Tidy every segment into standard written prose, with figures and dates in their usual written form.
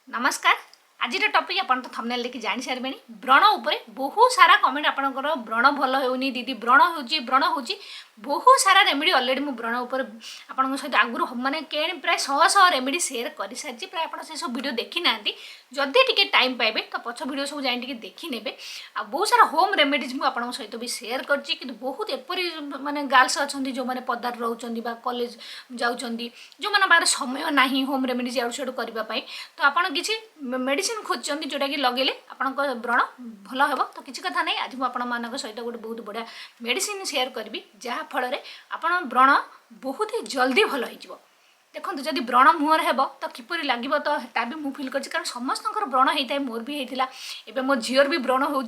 नमस्कार। आज टॉपिक आप तो थंबनेल देखि जानि सारे व्रण उपरे बहुत सारा कमेंट आपनकर व्रण भल होनी दीदी व्रण होची बहुत सारा रेमेडी ऑलरेडी मु व्रण उपर आपन सहित आगुरु माने के प्राय 100 रेमेडी शेयर कर सारी प्राय आप सब वीडियो देखी ना जदि टिके टाइम पाइबे तो पछ वीडियो सब जाई देखी नेबे आ बहुत सारा होम रेमेडीज मु आपन सहित भी शेयर करची कि बहुत एपरी माने गर्ल्स अछंती जो माने पदार रहउचंदी बा कॉलेज जाउचंदी जो माने बारे समय नाही होम रेमेडीज आउट साइड करबा पई तो आपन किछि मेडिसिन खोजचंदी जोटा कि लगेले आपन व्रण भल हेबो तो किछि कथा नै आज मु आपन मानक सहित गोटे बहुत बढ़िया मेडिसिन शेयर करबी जहा फल रे आपन व्रण बहुत ही जल्दी भल हो देखो जदि व्रण मुहर हेब तो किपर लगे तो ता भी मुझे फिल कर समस्त व्रण होता है मोर भी होता है मो झीर भी व्रण हो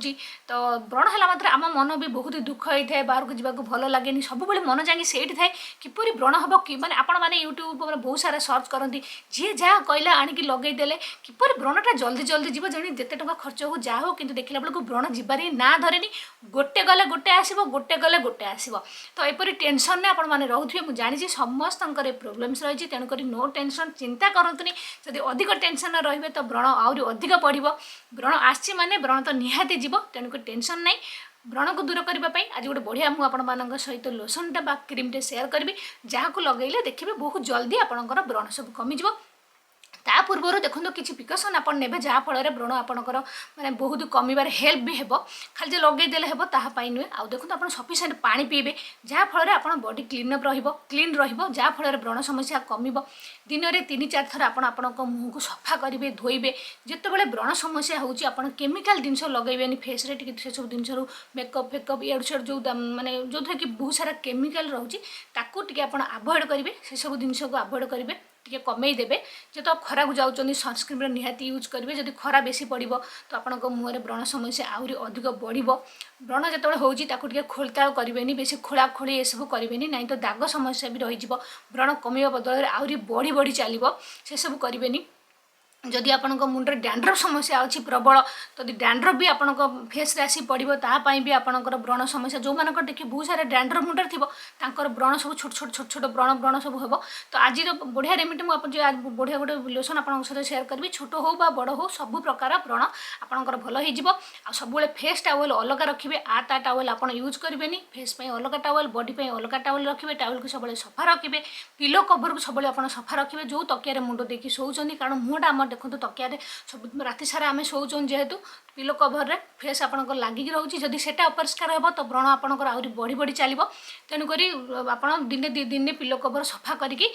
तो व्रण है मात्र आम मन भी बहुत दुख होता है बाहर को जावाक भल लगे सब मन जाकि से थाए किपर व्रण हम कि मैंने आपण मैंने यूट्यूब पर बहुत सारा सर्च करती जी जहाँ कहला आणिक लगेदेले किपर व्रणटा जल्दी जल्दी जीव जमी जिते टका खर्च हो जहाँ हो कि देखला बेलू व्रण जीवार ना धरेनी गोटे गले गोटे आसो गोटे गले गोटे आसो तो यपरी टेंशन ने आपण मैंने रोथे मुझे जानी समस्त प्रोब्लेम्स रही तेणुक नो टेंशन चिंता करतुनी जदि अधिक टेंशन रे तो व्रण आहरी अधिक बढ़ व्रण आसी माने व्रण तो निहाती जीव तेणुक टेंशन नहीं व्रण को दूर करने आज गोटे बढ़िया मुझे सहित लोशनटा बा क्रीमटे शेयर करी जहाँ को लगेले देखिए बहुत जल्दी आपंकर व्रण सब कमिज ता पूर्व देखो किसी प्रिकसन आप ने जहाँफल व्रण आपंकर माने बहुत कमिबार हेल्प भी हेबो खाली जे लगेदेले हेबो ताहापाई नुहे आ देखो आप सफिसीएंट पानी पीबे जहाँफल आप बॉडी क्लीनअप क्लीन रहाँफल व्रण समस्या कमिबो दिन में 3-4 थर आपण मुँह को सफा करेंगे धोइबे जितेबाला व्रण समस्या होची आपण केमिकल जिनस लगेबेनी फेस रे से सब जिन मेकअप फेकअप इड सर जो माने जो कि बहुत सारा केमिकल रोचे ताकू टिके आपण अवॉइड करेंगे से सब जिनस को अवॉइड करेंगे टे कमे देवे जो तो खरा को जाऊँच सनस्क्रीन निहाती यूज करेंगे जब खरा बेसी पड़ो तो आपण मुहर व्रण समस्या आहरी अधिक बढ़ व्रण जो होती खोलताल करेंगे बेसी खोला खोली ये सब करेंगे ना तो दाग समस्या भी रही व्रण कमिया बदल आहरी बढ़ी बढ़ी चलो से सब करेंगे जदि आपण मुंडे डैंड्रफ समस्या अच्छी प्रबल तो डैंड्रफ भी आपण फेस रे आसी पड़ो तापाई भी आपंकर व्रण समस्या जो मान देखिए बहुत सारा डैंड्रफ मुंडे थी व्रण सब छोट छोट छोट छोट व्रण सब हम तो आज बढ़िया रेमेडी मुझे बढ़िया गोटे लोशन आप शेयर करी छोट हो बड़ हो सब प्रकार व्रण आपंकर भल हो सब फेस टावेल अलग रखिए ता टावेल आप यूज करेंगे फेस अलग टावेल बॉडी अलग टावेल रखिए टावेल को सब सफा रखिए पिलो कवर को सब सफा रखिए जो तकिया मुंड देखिए शोचती कारण मुँहटा आम देखो तकिया सब राति सारा आम शोचन जेहेतु पिलो कवर रे फेस आपंकर लगिक रोचे जदि सेटा अपरिष्कार हो तो व्रण आपंकर आहरी बढ़ी बढ़ी चलो तेणुक आप दिने 2 दिन पिलो कवर सफा करके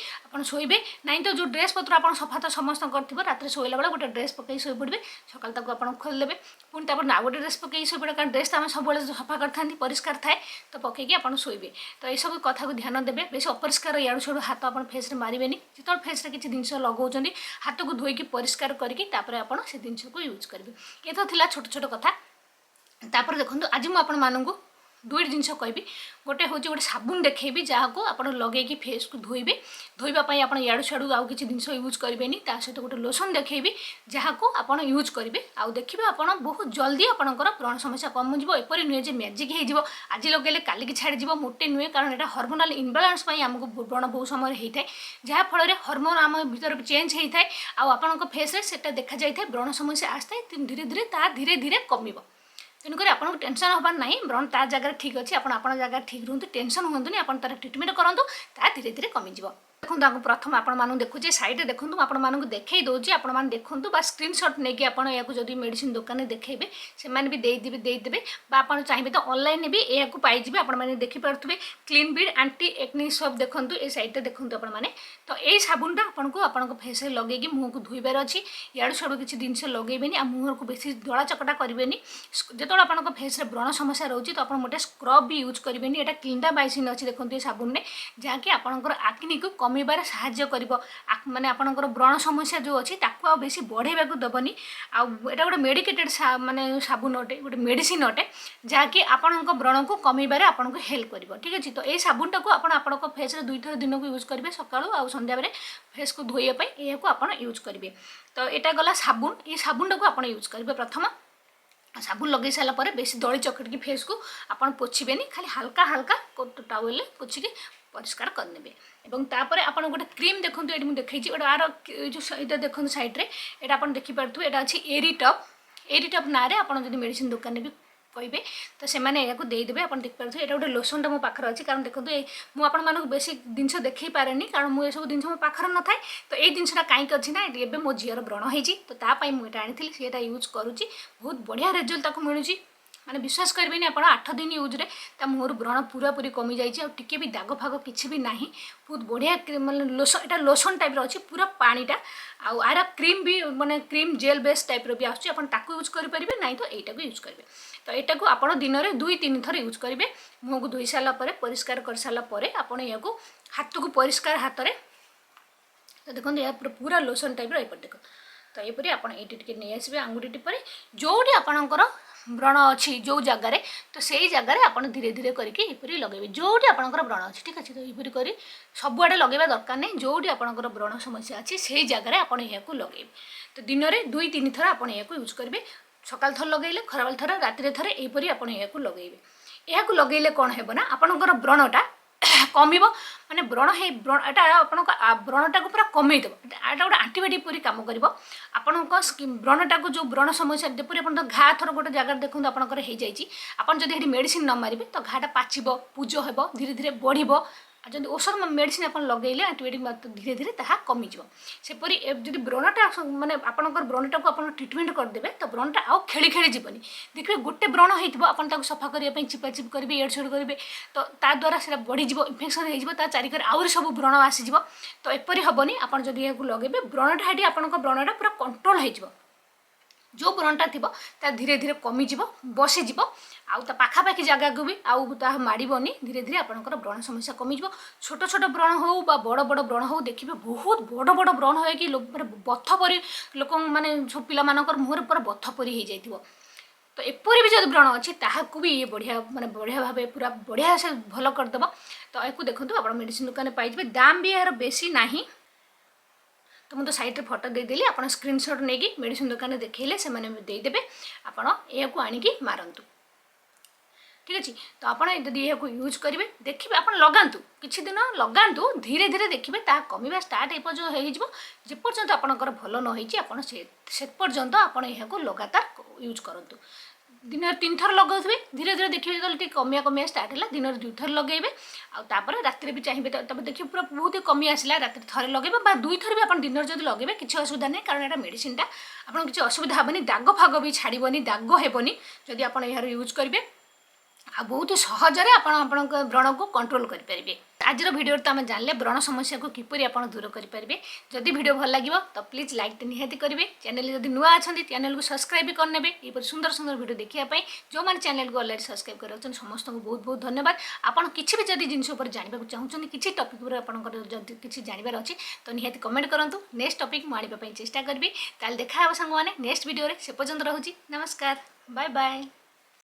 शोबे ना तो जो ड्रेस पत्र आप सफा तो समस्त कर रात शोला बेला गोटे ड्रेस पकई शो पड़े सकाल तक आप खोलदेवे पुणी तापर ना गोटे ड्रेस पकई शो पड़े कारण ड्रेस तो आम सब सफा करता परिष्कार थाए तो पकईकी आप शोबे तो यह सब कथा को ध्यान देवे बेस अपरिष्कार याड़ू छाड़ू हाथ आप फेस रे मारे जो फेस रे किसी जिन लगाऊँ हाथ को धोईकी परिष्कार करके आप से जिन को यूज करेंगे ये तो थिला छोट छोट कथा तापर देखो आज मुझे आपण मानू 2 जिनस कहबी गोटे हूँ गोटे साबुन देखेबी जहाँ को आप लगे फेस को धोइबे धोइबापी आप याड़ू छाड़ू आउ किसी जिनस यूज करेंगे ता सहित गोटे लोशन देखेबी जहाँ को आप यूज करेंगे आउ देखिए आप बहुत जल्दी आपंकर व्रण समस्या कम हो एपरी नुहे मैजिक हो आज लगे काली की छाड़ी मोटे नुहे कारण यहाँ हार्मोनाल इनबालांस आमको व्रण बहुत समय होता है जहाँफल हार्मोन आम भर चेंज होता है आपण फेस से देखा जाए व्रण समस्या आसता है धीरे धीरे धीरे धीरे कम तेणुक आपको टेंशन हबार ना व्रण ता जगह ठीक अच्छे आप जगह ठीक रुहतु टेंशन हूँ आप तार ट्रिटमेंट करूँ ता धीरे धीरे कमिज देखो प्रथम आपण देखुचे सैड्रे देखो आपको देखई दूसरी आपने देखूँ स्क्रीनशॉट नहीं आपको जब मेडिसिन दुकान में देखेबे से भी देदेवे आप चाहिए तो ऑनलाइन भी यह पाइबे आपने देखिपे क्लीन बीड एंटी एक्नी सब देखो ये सैड्रे देखो आपने तो यही साबुनटा आपको आप फेस लगे मुँह को धोइबार अच्छी याड़ू छाड़ू किसी जिनस लगेबेनी आ मुँह को बेसी दला चकटा करेंगे जो आप फेस व्रण समस्या रोचे तो आप गोटे स्क्रब भी यूज करेंगे यहाँ क्लिंडा बाइसिन अच्छी देखो ये साबुन में जहाँकि आपंकर आक्नी को कमिबार साहाय्य करिबो माने आपनकर व्रण समस्या जो अच्छी ताकू आ बेसी बढ़ेबा को दबनी आ एटा गोटे मेडिकेटेड माने साबुन अटे गोटे मेडिसिन अटे जहाँकि आपनकर व्रण को कमिबारे आपनको हेल्प करिबो ठीक अछि तो ए साबुनटा को आपनकर फेस रे 2 थर दिन को यूज करिवे सकाळु आ संध्या बेले फेस को धोइया पई एहा को आपन यूज करिवे तो एटा गला साबुन ए साबुनटा को आपन यूज करिवे प्रथम साबुन लगे सारापर बेसी दली चकटिकी फेस को आप पोछे खाली हल्का हल्का टावेल पोछिकी परिष्कार करने एवं तापर आपन गोटे क्रीम देखो ये मुझे देखी आर जो यहाँ देखो सैड्रे यहाँ आप देखिपे यहाँ अच्छी एरीटप ना आप मेडिसिन दुकान भी कहे तो से देदेवे आप देखिए यहाँ गोटे लोसनटा मो पाखे अच्छी कारण देखो मुझे बेसी जिनस देखी पारे कारण मुझे सब जिन मो पाखे न था तो ये जिनसा कहीं अच्छी ना ये मो झीर व्रण होती तो तापाई मुझे आनी सीटा यूज करुँची बहुत बढ़िया रिजल्ट मिलूँ माने विश्वास करेंगे आप 8 दिन यूज रे मुहर व्रण पूरा पूरी कमी जाइए टिके भी दाग फाग किसी भी ना बहुत बढ़िया मतलब लोसन यहाँ लोसन टाइप अच्छी पूरा पानीटा आर क्रीम भी माने क्रीम जेल बेस टाइप भी आसूँ आप यूज करेंगे ना तो यहाँ यूज करेंगे तो यहाँ को आप दिन में 2-3 थर यूज करेंगे मुह को धोई सारापर परिष्कार कर सारापर आप यहाँ हाथ को परिष्कार हाथ में तो देखो यह पूरा लोसन टाइप रही देख तो यहपरी आप ये नहीं आसबे आंगुठी टिपर जोटी आपणकर व्रण अच्छी जो जगार तो से जगार आप धीरे धीरे करके लगे जोटी आपणकर व्रण अच्छी ठीक अच्छे तो यहपरी कर सबुआड़े लगेगा दरकार नहीं जोटी आपणकर व्रण समस्या अच्छी से जगार आप लगे तो दिन में 2-3 थर आप यूज करेंगे सकाल थर लगे खराबल थर राति थर यहपरी आप लगे यहाँ लगेले कौन है ना आपणकर व्रणटा कम माने व्रण है व्रणटा को पूरा कमेदेव यहाँ गोटे आंटीबायोटिक पूरी कम कर व्रणटा को जो व्रण समस्या जपरी आप घा थर गोटे जगह देखो आपंकर हो जाए आप जब मेडिसिन न मारे तो घाटा पाचिब पूज हो धीरे धीरे बढ़ जब औषध मेडिसिन आप लगे आंटीबायोटिक धीरे धीरे ता कमिज सेपरी जब व्रणटा माने आपंकर व्रणटा को आप ट्रिटमेंट करदे तो व्रणटा आउ खेली खेली जीवन देखिए गोटे व्रण होता सफा करने चिपाचिप करेंगे एड सेड करेंगे तो ता द्वारा से बढ़ीज इनफेक्शन हो चारिकर आउरी सब व्रण आसीज तो एपरी हेनी आप जब यहाँ लगे व्रणटा ये आप व्रणटा पूरा कंट्रोल हो जो व्रणटा थी धीरे धीरे कमिज बसीज आउ पाखापाखि जगह को भी आउ माड़बनी धीरे धीरे आपंकर व्रण समस्या कमिज छोट छोट व्रण हो बड़ बड़ व्रण हो देखिए बहुत बड़ बड़ व्रण हो कि बथ परी लोक मैंने सब पिला मुहर पूरा बथ परी हो जाए तो एपरी भी जब व्रण अच्छी ताकू भी ये बढ़िया माने बढ़िया भाव पूरा बढ़िया से भल करदेव तो यू देखो आप मेडिसिन दुकान पाइबे दाम भी यार बेसी ना तो मुझे साइड रे फोटो देदेली आप स्क्रीनशॉट नहीं मेडिसिन दुकान देखेले से देदेवे आपको आणिकी मारंतु ठीक अच्छे तो आप यहाँ यूज करेंगे देखिए आप लगातु किसी दिन लगातु धीरे धीरे देखिए कमिवा स्टार्ट जेपर्यंत आपंकर भल न पर्यंत आप लगातार यूज करूँ दिन में 3 थर लगाऊे धीरे धीरे देखिए जो कमिया कमिया स्टार्ट है दिन में 2 थर लगे आपर राति भी चाहिए तब देखिए पूरा बहुत ही कमी आसला राति थे लगे 2 थर भी आप दिन में जब लगे किसी असुविधा नहीं कारण यहाँ मेडिसिनटा आपको किसी असुविधा हेनी दाग फाग भी छाड़बनी दाग हेबनी जदि आप यार यूज करेंगे बहुत ही सहजरे आपण व्रण को कंट्रोल करेंगे आज भिडियो तो आम जानले व्रण समस्या को किपरि आप दूर करेंगे जदि भिडियो भल लगे तो प्लीज लाइक तो निहाती करेंगे चैनल जब नुआ अच्छा चैनल को सब्सक्राइब भी करने ये सुंदर सुंदर भिडियो देखापी जो मैंने चैनल को अलरेडी सब्सक्राइब कर समस्त को बहुत बहुत धन्यवाद आपड़ किसी भी जब जिन जानवा चाहूँ किसी टॉपिक पर आपंकर किसी जानवर अच्छी तो निहाती कमेंट करूँ नेक्स्ट टॉपिक मुझे चेष्टा करी ताल देखा सांग मैंने नेक्स्ट वीडियो से पर्यंत रोचे नमस्कार बाय बाय।